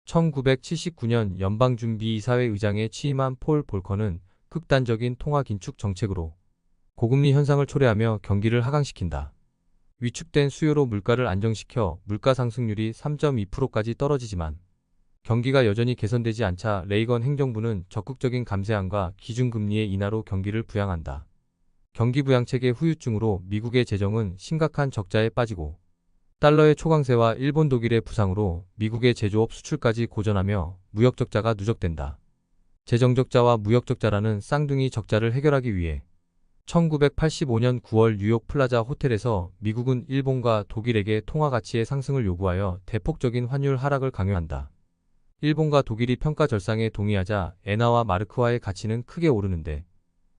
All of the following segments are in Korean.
1979년 연방준비이사회 의장에 취임한 폴 볼커는 극단적인 통화 긴축 정책으로 고금리 현상을 초래하며 경기를 하강시킨다. 위축된 수요로 물가를 안정시켜 물가 상승률이 3.2%까지 떨어지지만 경기가 여전히 개선되지 않자 레이건 행정부는 적극적인 감세안과 기준금리의 인하로 경기를 부양한다. 경기 부양책의 후유증으로 미국의 재정은 심각한 적자에 빠지고 달러의 초강세와 일본 독일의 부상으로 미국의 제조업 수출까지 고전하며 무역적자가 누적된다. 재정적자와 무역적자라는 쌍둥이 적자를 해결하기 위해 1985년 9월 뉴욕 플라자 호텔에서 미국은 일본과 독일에게 통화 가치의 상승을 요구하여 대폭적인 환율 하락을 강요한다. 일본과 독일이 평가 절상에 동의하자 엔화와 마르크화의 가치는 크게 오르는데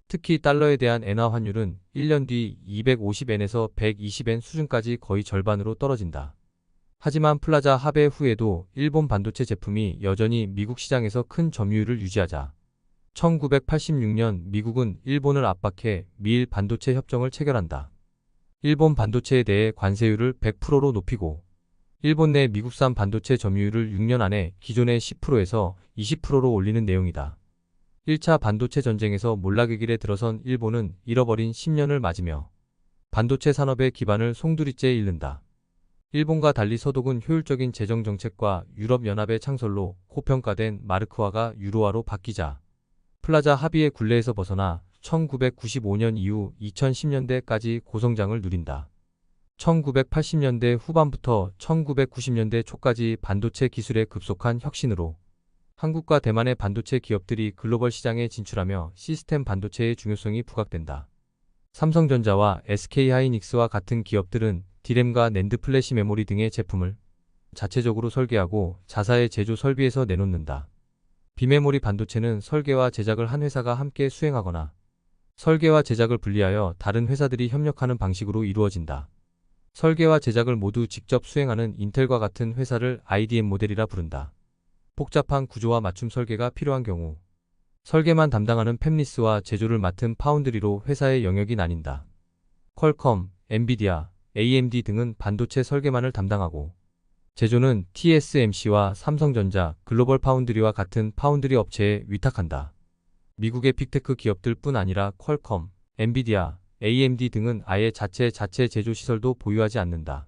특히 달러에 대한 엔화 환율은 1년 뒤 250엔에서 120엔 수준까지 거의 절반으로 떨어진다. 하지만 플라자 합의 후에도 일본 반도체 제품이 여전히 미국 시장에서 큰 점유율을 유지하자 1986년 미국은 일본을 압박해 미일 반도체 협정을 체결한다. 일본 반도체에 대해 관세율을 100%로 높이고 일본 내 미국산 반도체 점유율을 6년 안에 기존의 10%에서 20%로 올리는 내용이다. 1차 반도체 전쟁에서 몰락의 길에 들어선 일본은 잃어버린 10년을 맞으며 반도체 산업의 기반을 송두리째 잃는다. 일본과 달리 서독은 효율적인 재정정책과 유럽연합의 창설로 고평가된 마르크화가 유로화로 바뀌자 플라자 합의의 굴레에서 벗어나 1995년 이후 2010년대까지 고성장을 누린다. 1980년대 후반부터 1990년대 초까지 반도체 기술의 급속한 혁신으로 한국과 대만의 반도체 기업들이 글로벌 시장에 진출하며 시스템 반도체의 중요성이 부각된다. 삼성전자와 SK하이닉스와 같은 기업들은 D램과 낸드 플래시 메모리 등의 제품을 자체적으로 설계하고 자사의 제조 설비에서 내놓는다. 비메모리 반도체는 설계와 제작을 한 회사가 함께 수행하거나 설계와 제작을 분리하여 다른 회사들이 협력하는 방식으로 이루어진다. 설계와 제작을 모두 직접 수행하는 인텔과 같은 회사를 IDM 모델이라 부른다. 복잡한 구조와 맞춤 설계가 필요한 경우 설계만 담당하는 팹리스와 제조를 맡은 파운드리로 회사의 영역이 나뉜다. 퀄컴, 엔비디아, AMD 등은 반도체 설계만을 담당하고 제조는 TSMC와 삼성전자, 글로벌 파운드리와 같은 파운드리 업체에 위탁한다. 미국의 빅테크 기업들 뿐 아니라 퀄컴, 엔비디아, AMD 등은 아예 자체 제조 시설도 보유하지 않는다.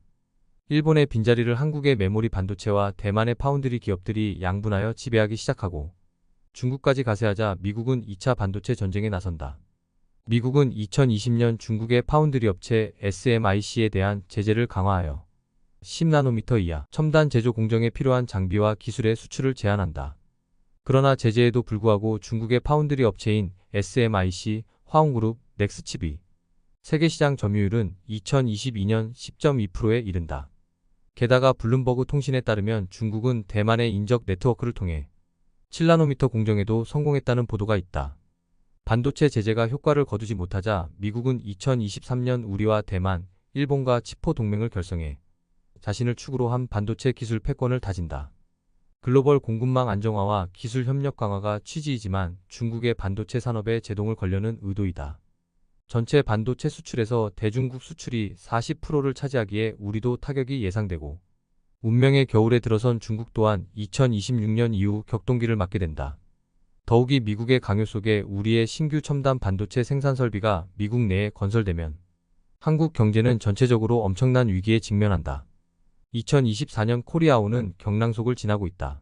일본의 빈자리를 한국의 메모리 반도체와 대만의 파운드리 기업들이 양분하여 지배하기 시작하고 중국까지 가세하자 미국은 2차 반도체 전쟁에 나선다. 미국은 2020년 중국의 파운드리 업체 SMIC에 대한 제재를 강화하여 10나노미터 이하 첨단 제조 공정에 필요한 장비와 기술의 수출을 제한한다. 그러나 제재에도 불구하고 중국의 파운드리 업체인 SMIC, 화홍그룹, 넥스칩이 세계시장 점유율은 2022년 10.2%에 이른다. 게다가 블룸버그 통신에 따르면 중국은 대만의 인적 네트워크를 통해 7나노미터 공정에도 성공했다는 보도가 있다. 반도체 제재가 효과를 거두지 못하자 미국은 2023년 우리와 대만, 일본과 치포 동맹을 결성해 자신을 축으로 한 반도체 기술 패권을 다진다. 글로벌 공급망 안정화와 기술 협력 강화가 취지이지만 중국의 반도체 산업에 제동을 걸려는 의도이다. 전체 반도체 수출에서 대중국 수출이 40%를 차지하기에 우리도 타격이 예상되고 운명의 겨울에 들어선 중국 또한 2026년 이후 격동기를 맞게 된다. 더욱이 미국의 강요 속에 우리의 신규 첨단 반도체 생산 설비가 미국 내에 건설되면 한국 경제는 전체적으로 엄청난 위기에 직면한다. 2024년 코리아오는 경랑속을 지나고 있다.